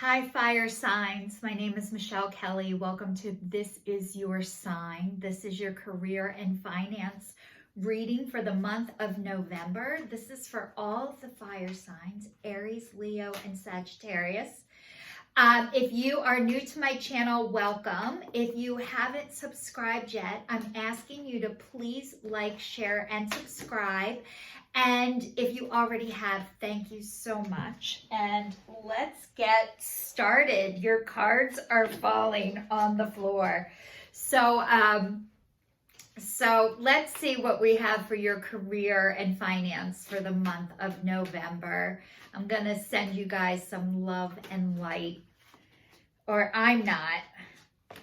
Hi, fire signs. My name is Michelle Kelly. Welcome to This Is Your Sign. This is your career and finance reading for the month of November. This is for all of the fire signs, Aries, Leo, and Sagittarius. If you are new to my channel, welcome. If you haven't subscribed yet, I'm asking you to please like, share, and subscribe. And if you already have, thank you so much. And let's get started. Your cards are falling on the floor. So let's see what we have for your career and finance for the month of November. I'm going to send you guys some love and light. Or I'm not.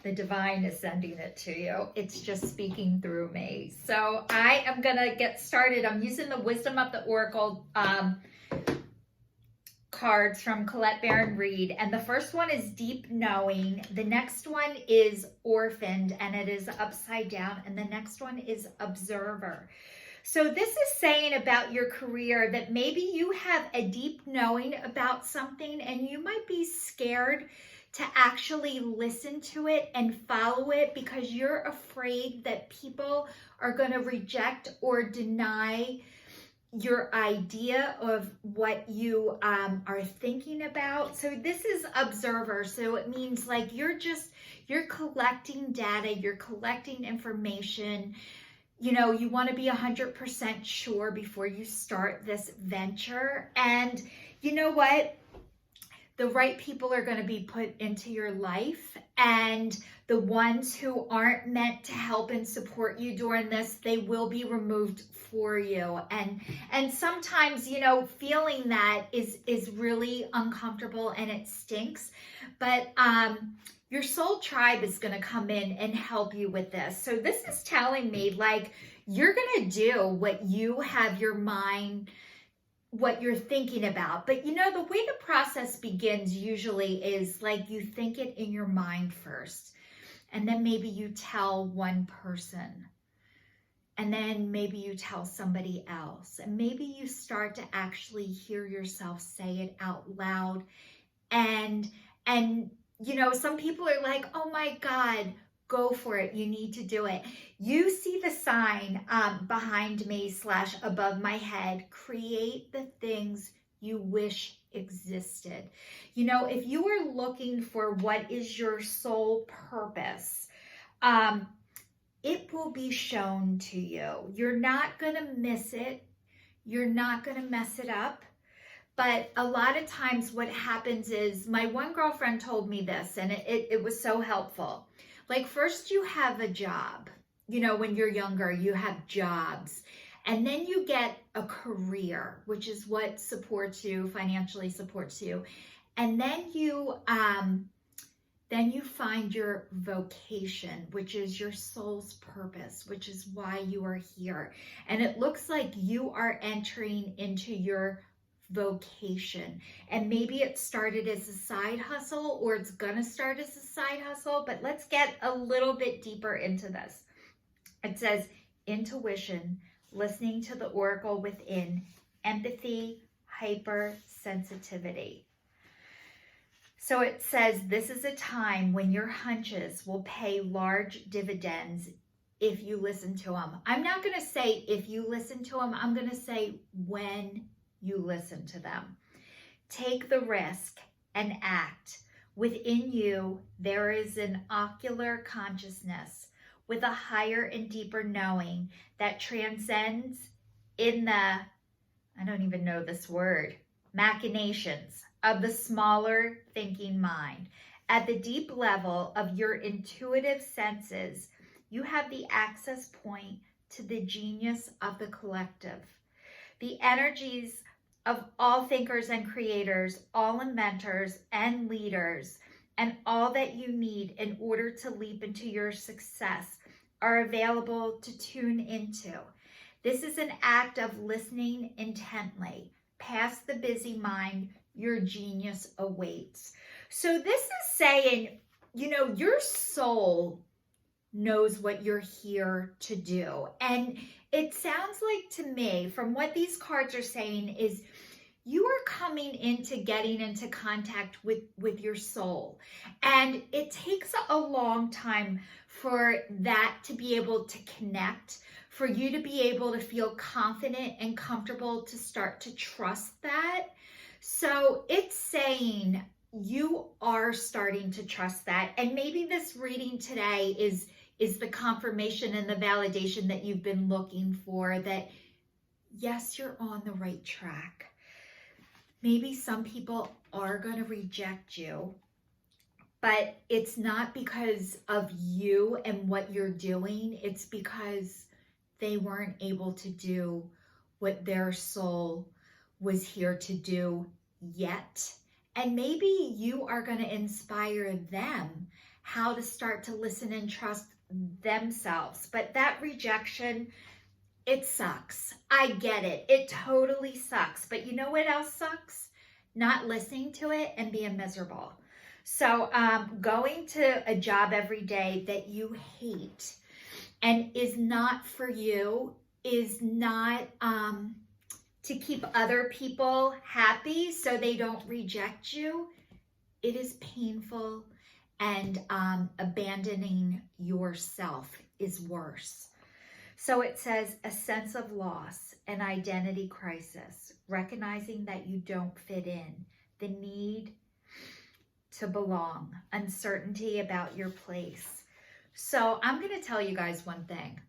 The divine is sending it to you. It's just speaking through me. So I am going to get started. I'm using the Wisdom of the Oracle cards from Colette Baron Reed. And the first one is Deep Knowing. The next one is Orphaned, and it is upside down. And the next one is Observer. So this is saying about your career that maybe you have a deep knowing about something and you might be scared to actually listen to it and follow it because you're afraid that people are going to reject or deny your idea of what you are thinking about. So this is Observer. So it means like you're collecting data, you're collecting information. You know, you want to be 100% sure before you start this venture. And you know what? The right people are going to be put into your life, and the ones who aren't meant to help and support you during this, they will be removed for you. And sometimes, you know, feeling that is really uncomfortable and it stinks, but your soul tribe is going to come in and help you with this. So this is telling me like you're going to do what you have your mind, what you're thinking about. But you know, the way the process begins usually is like you think it in your mind first, and then maybe you tell one person, and then maybe you tell somebody else, and maybe you start to actually hear yourself say it out loud. And you know, some people are like, oh my God, go for it. You need to do it. You see the sign behind me / above my head. Create the things you wish existed. You know, if you are looking for what is your soul purpose, it will be shown to you. You're not going to miss it. You're not going to mess it up. But a lot of times what happens is, my one girlfriend told me this, and it was so helpful. Like first you have a job, you know, when you're younger, you have jobs, and then you get a career, which is what supports you, financially supports you. And then you find your vocation, which is your soul's purpose, which is why you are here. And it looks like you are entering into your vocation, and maybe it started as a side hustle, or it's gonna start as a side hustle, but let's get a little bit deeper into this. It says intuition, listening to the oracle within, empathy, hypersensitivity. So it says this is a time when your hunches will pay large dividends if you listen to them. I'm not going to say if you listen to them, I'm going to say when you listen to them. Take the risk and act. Within you, there is an ocular consciousness with a higher and deeper knowing that transcends in the, I don't even know this word, machinations of the smaller thinking mind. At the deep level of your intuitive senses, you have the access point to the genius of the collective. The energies of all thinkers and creators, all inventors and leaders, and all that you need in order to leap into your success are available to tune into. This is an act of listening intently. Past the busy mind, your genius awaits. So this is saying, you know, your soul knows what you're here to do. And it sounds like to me, from what these cards are saying, is you are coming into getting into contact with your soul. And it takes a long time for that to be able to connect, for you to be able to feel confident and comfortable to start to trust that. So it's saying you are starting to trust that. And maybe this reading today is the confirmation and the validation that you've been looking for, that yes, you're on the right track. Maybe some people are going to reject you, but it's not because of you and what you're doing. It's because they weren't able to do what their soul was here to do yet. And maybe you are going to inspire them how to start to listen and trust themselves. But that rejection, it sucks. I get it. It totally sucks. But you know what else sucks? Not listening to it and being miserable. So going to a job every day that you hate and is not for you, is not to keep other people happy so they don't reject you. It is painful, and abandoning yourself is worse. So it says a sense of loss, an identity crisis, recognizing that you don't fit in, the need to belong, uncertainty about your place. So I'm going to tell you guys one thing.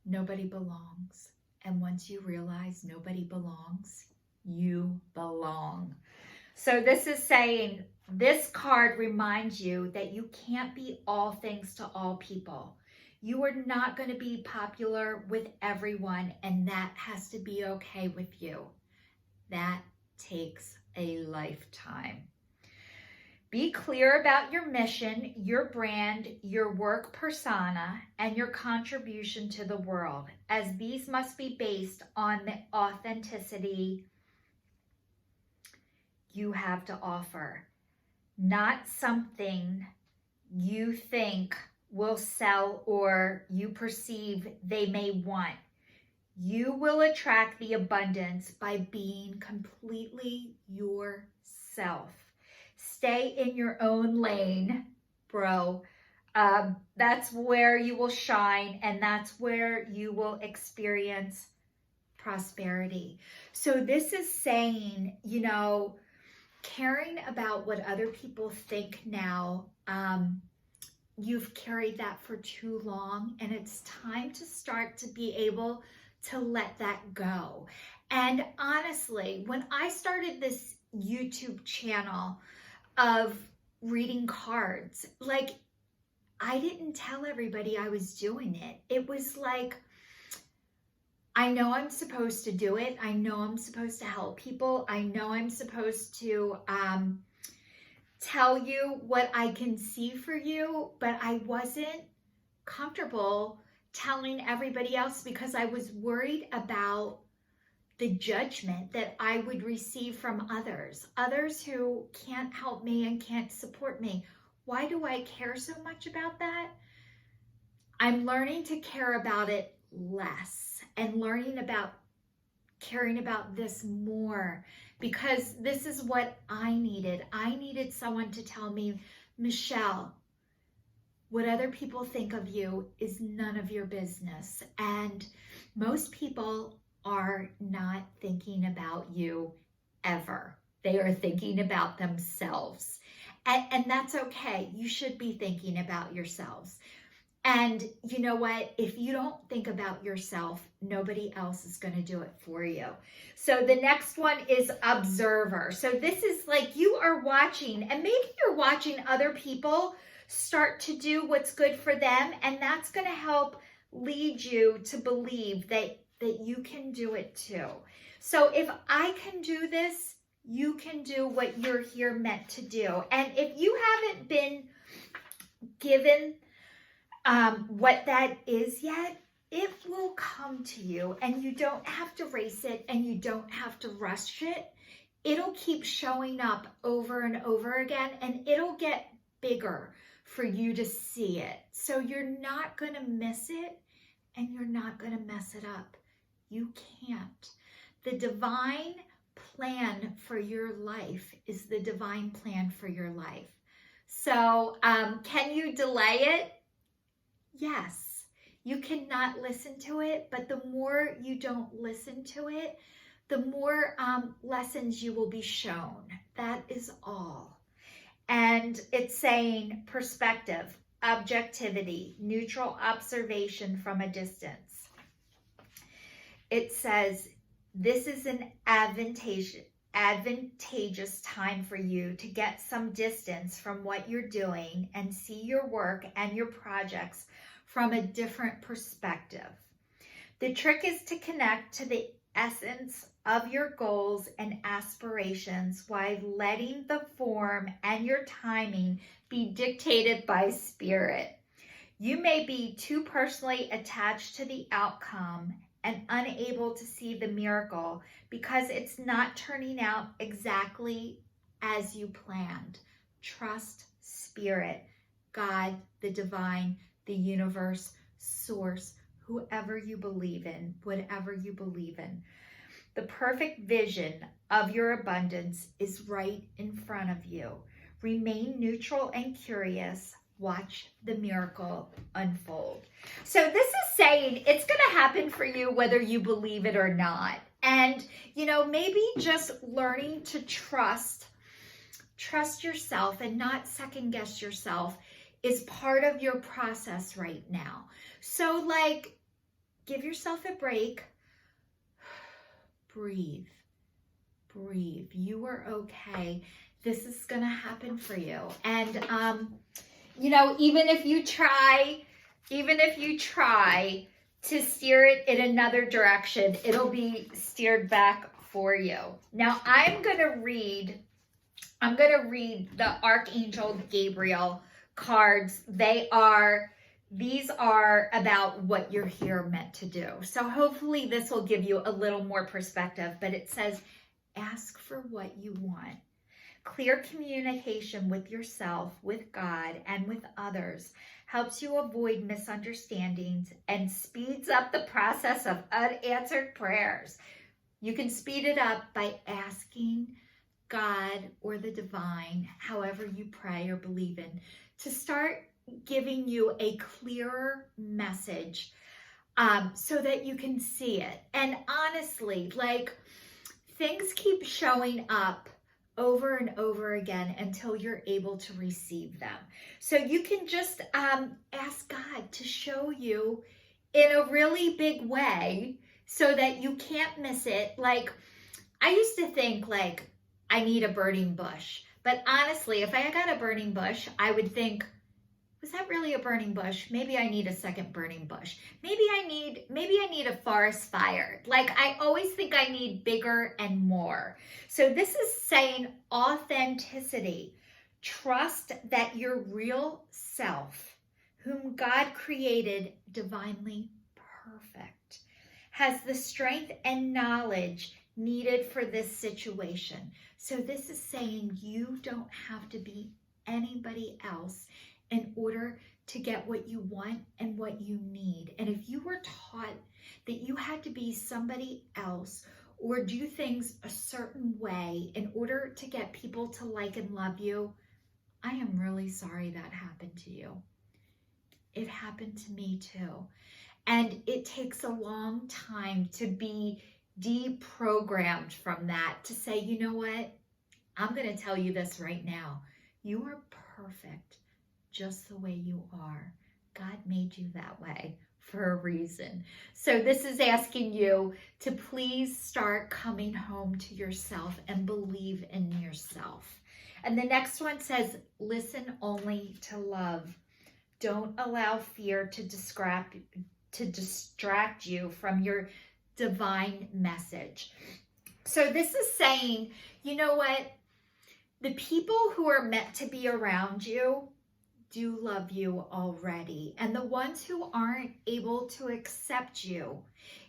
Nobody belongs. And once you realize nobody belongs, you belong. So this is saying, this card reminds you that you can't be all things to all people. You are not going to be popular with everyone, and that has to be okay with you. That takes a lifetime. Be clear about your mission, your brand, your work persona, and your contribution to the world, as these must be based on the authenticity you have to offer, not something you think will sell or you perceive they may want. You will attract the abundance by being completely yourself. Stay in your own lane, bro. That's where you will shine, and that's where you will experience prosperity. So this is saying, you know, caring about what other people think now, you've carried that for too long, and it's time to start to be able to let that go. And honestly, when I started this YouTube channel of reading cards, like, I didn't tell everybody I was doing it. It was like, I know I'm supposed to do it. I know I'm supposed to help people. I know I'm supposed to tell you what I can see for you, but I wasn't comfortable telling everybody else because I was worried about the judgment that I would receive from others who can't help me and can't support me. Why do I care so much about that? I'm learning to care about it less and learning about caring about this more, because this is what I needed. I needed someone to tell me, Michelle, what other people think of you is none of your business. And most people are not thinking about you ever. They are thinking about themselves. And that's okay. You should be thinking about yourselves. And you know what? If you don't think about yourself, nobody else is going to do it for you. So the next one is observer. So this is like you are watching, and maybe you're watching other people start to do what's good for them, and that's going to help lead you to believe that you can do it too. So if I can do this, you can do what you're here meant to do. And if you haven't been given what that is yet, it will come to you, and you don't have to race it and you don't have to rush it. It'll keep showing up over and over again, and it'll get bigger for you to see it. So you're not going to miss it, and you're not going to mess it up. You can't. The divine plan for your life is the divine plan for your life. So can you delay it? Yes. You cannot listen to it, but the more you don't listen to it, the more lessons you will be shown. That is all. And it's saying perspective, objectivity, neutral observation from a distance. It says, this is an advantageous time for you to get some distance from what you're doing and see your work and your projects from a different perspective. The trick is to connect to the essence of your goals and aspirations while letting the form and your timing be dictated by spirit. You may be too personally attached to the outcome and unable to see the miracle because it's not turning out exactly as you planned. Trust spirit, God, the divine, the universe, source, whoever you believe in, whatever you believe in. The perfect vision of your abundance is right in front of you. Remain neutral and curious. Watch the miracle unfold. So this is saying it's going to happen for you whether you believe it or not. And, you know, maybe just learning to trust yourself and not second guess yourself is part of your process right now. So like, give yourself a break. Breathe. You are okay. This is going to happen for you. And, you know, even if you try to steer it in another direction, it'll be steered back for you. Now, I'm going to read the Archangel Gabriel cards. These are about what you're here meant to do. So hopefully this will give you a little more perspective, but it says, ask for what you want. Clear communication with yourself, with God, and with others helps you avoid misunderstandings and speeds up the process of unanswered prayers. You can speed it up by asking God or the divine, however you pray or believe in, to start giving you a clearer message so that you can see it. And honestly, like, things keep showing up over and over again until you're able to receive them. So you can just ask God to show you in a really big way so that you can't miss it. Like, I used to think like I need a burning bush, but honestly, if I got a burning bush, I would think, was that really a burning bush? Maybe I need a second burning bush. Maybe I need a forest fire. Like, I always think I need bigger and more. So this is saying authenticity. Trust that your real self, whom God created divinely perfect, has the strength and knowledge needed for this situation. So this is saying you don't have to be anybody else in order to get what you want and what you need. And if you were taught that you had to be somebody else or do things a certain way in order to get people to like and love you, I am really sorry that happened to you. It happened to me too. And it takes a long time to be deprogrammed from that, to say, you know what? I'm going to tell you this right now. You are perfect just the way you are. God made you that way for a reason. So this is asking you to please start coming home to yourself and believe in yourself. And the next one says, listen only to love. Don't allow fear to distract you from your divine message. So this is saying, you know what? The people who are meant to be around you do love you already. And the ones who aren't able to accept you,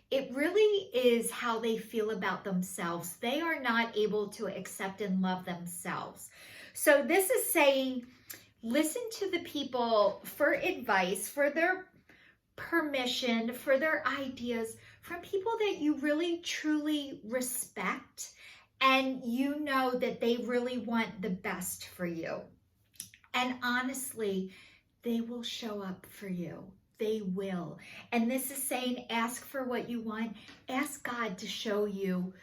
it really is how they feel about themselves. They are not able to accept and love themselves. So this is saying, listen to the people for advice, for their permission, for their ideas, from people that you really truly respect and you know that they really want the best for you. And honestly, they will show up for you. They will. And this is saying, ask for what you want. Ask God to show you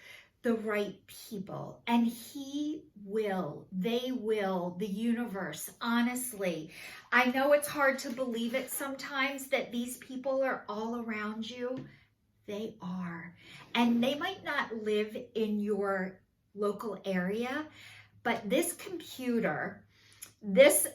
the right people, and He will. They will. The universe. Honestly, I know it's hard to believe it sometimes that these people are all around you. They are. And they might not live in your local area, but this computer, this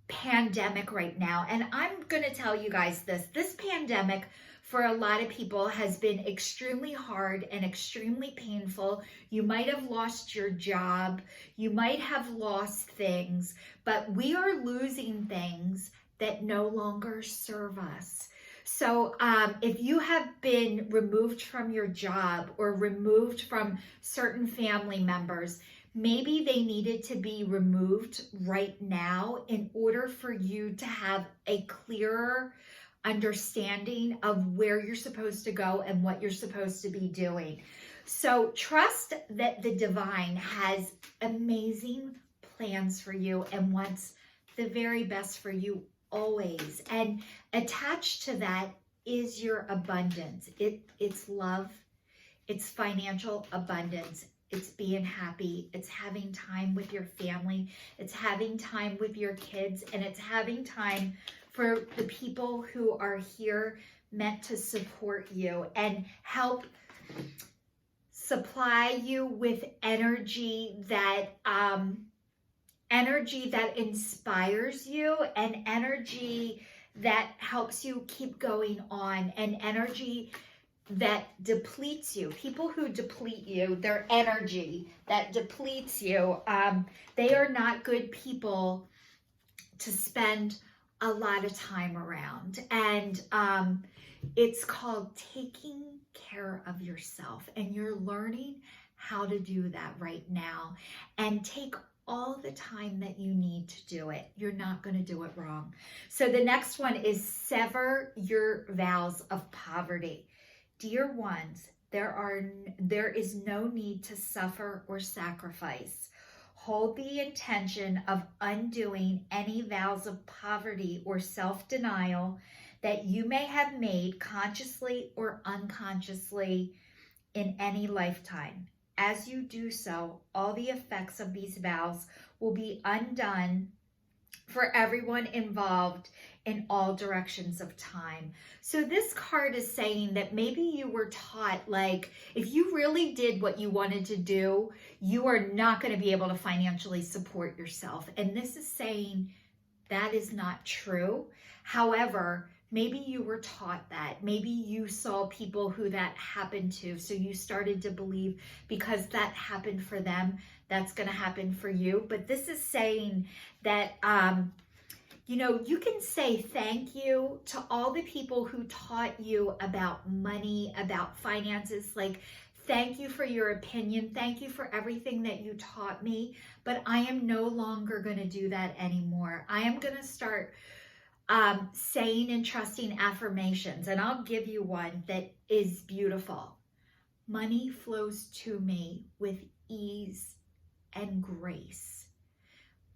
pandemic right now, and I'm going to tell you guys this pandemic for a lot of people has been extremely hard and extremely painful. You might have lost your job, you might have lost things, but we are losing things that no longer serve us. So if you have been removed from your job or removed from certain family members, maybe they needed to be removed right now in order for you to have a clearer understanding of where you're supposed to go and what you're supposed to be doing. So trust that the divine has amazing plans for you and wants the very best for you always. And attached to that is your abundance. It's love, it's financial abundance, it's being happy, it's having time with your family, it's having time with your kids, and it's having time for the people who are here meant to support you and help supply you with energy that inspires you, and energy that helps you keep going on, and energy that depletes you. People who deplete you, their energy that depletes you, they are not good people to spend a lot of time around. And it's called taking care of yourself, and you're learning how to do that right now. And take all the time that you need to do it. You're not going to do it wrong. So the next one is sever your vows of poverty. Dear ones, there is no need to suffer or sacrifice. Hold the intention of undoing any vows of poverty or self-denial that you may have made consciously or unconsciously in any lifetime. As you do so, all the effects of these vows will be undone for everyone involved in all directions of time. So this card is saying that maybe you were taught, like, if you really did what you wanted to do, you are not going to be able to financially support yourself. And this is saying that is not true. However, maybe you were taught that. Maybe you saw people who that happened to, so you started to believe because that happened for them, that's going to happen for you. But this is saying that, you know, you can say thank you to all the people who taught you about money, about finances. Like, thank you for your opinion. Thank you for everything that you taught me. But I am no longer going to do that anymore. I am going to start saying and trusting affirmations. And I'll give you one that is beautiful. Money flows to me with ease and grace.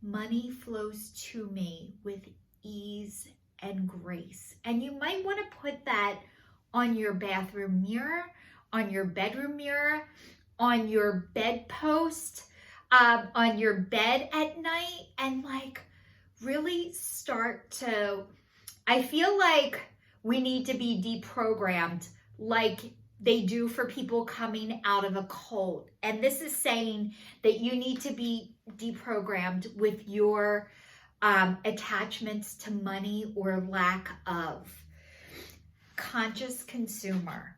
Money flows to me with ease and grace. And you might want to put that on your bathroom mirror, on your bedroom mirror, on your bedpost, on your bed at night, and like really start to, I feel like we need to be deprogrammed like they do for people coming out of a cult. And this is saying that you need to be deprogrammed with your attachments to money or lack of. Conscious consumer.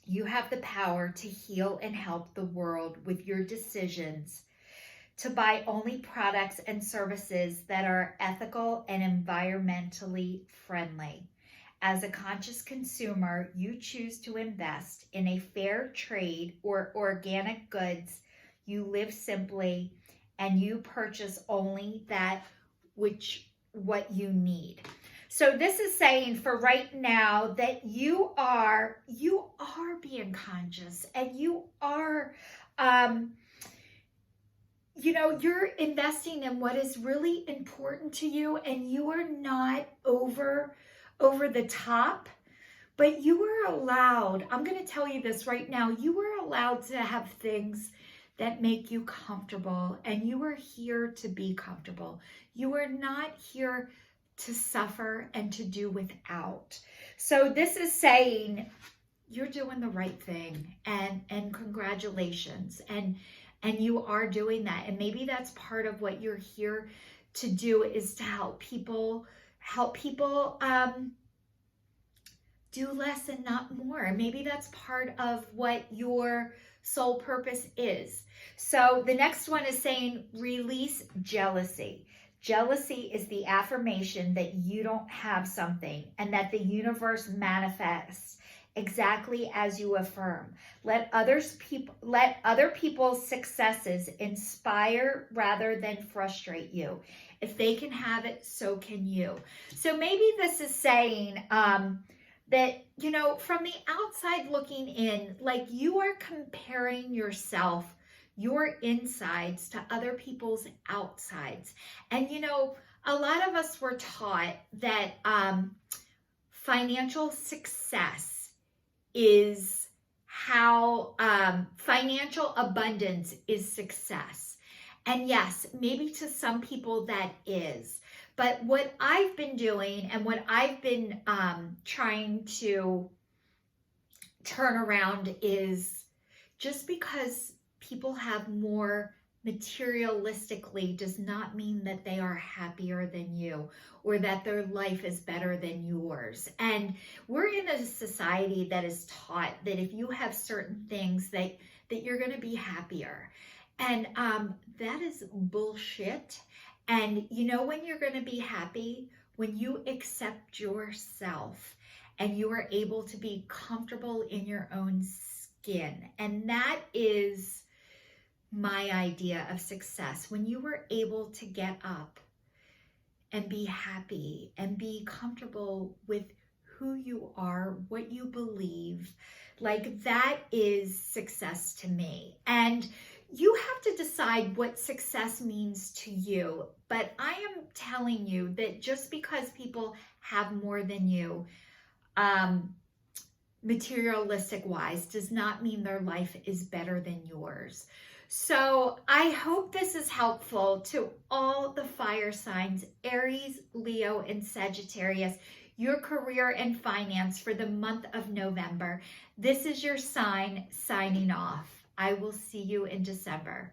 You have the power to heal and help the world with your decisions to buy only products and services that are ethical and environmentally friendly. As a conscious consumer, you choose to invest in a fair trade or organic goods. You live simply and you purchase only that what you need. So this is saying for right now that you are being conscious, and you are you know, you're investing in what is really important to you, and you are not over the top, but you are allowed, I'm going to tell you this right now, you are allowed to have things that make you comfortable, and you are here to be comfortable. You are not here to suffer and to do without. So this is saying you're doing the right thing, and congratulations, and you are doing that. And maybe that's part of what you're here to do, is to help people do less and not more. And maybe that's part of what your soul purpose is. So the next one is saying release jealousy. Jealousy is the affirmation that you don't have something, and that the universe manifests exactly as you affirm. Let other people's successes inspire rather than frustrate you. If they can have it, so can you. So maybe this is saying that, you know, from the outside looking in, like, you are comparing yourself, your insides, to other people's outsides. And, you know, a lot of us were taught that financial success is how financial abundance is success. And yes, maybe to some people that is. But what I've been doing, and what I've been trying to turn around, is just because people have more materialistically does not mean that they are happier than you, or that their life is better than yours. And we're in a society that is taught that if you have certain things that you're going to be happier. And that is bullshit. And you know when you're going to be happy? When you accept yourself and you are able to be comfortable in your own skin. And that is my idea of success. When you were able to get up and be happy and be comfortable with who you are, what you believe, like, that is success to me. And you have to decide what success means to you. But I am telling you that just because people have more than you, materialistic wise, does not mean their life is better than yours. So I hope this is helpful to all the fire signs, Aries, Leo, and Sagittarius, your career and finance for the month of November. This is your sign signing off. I will see you in December.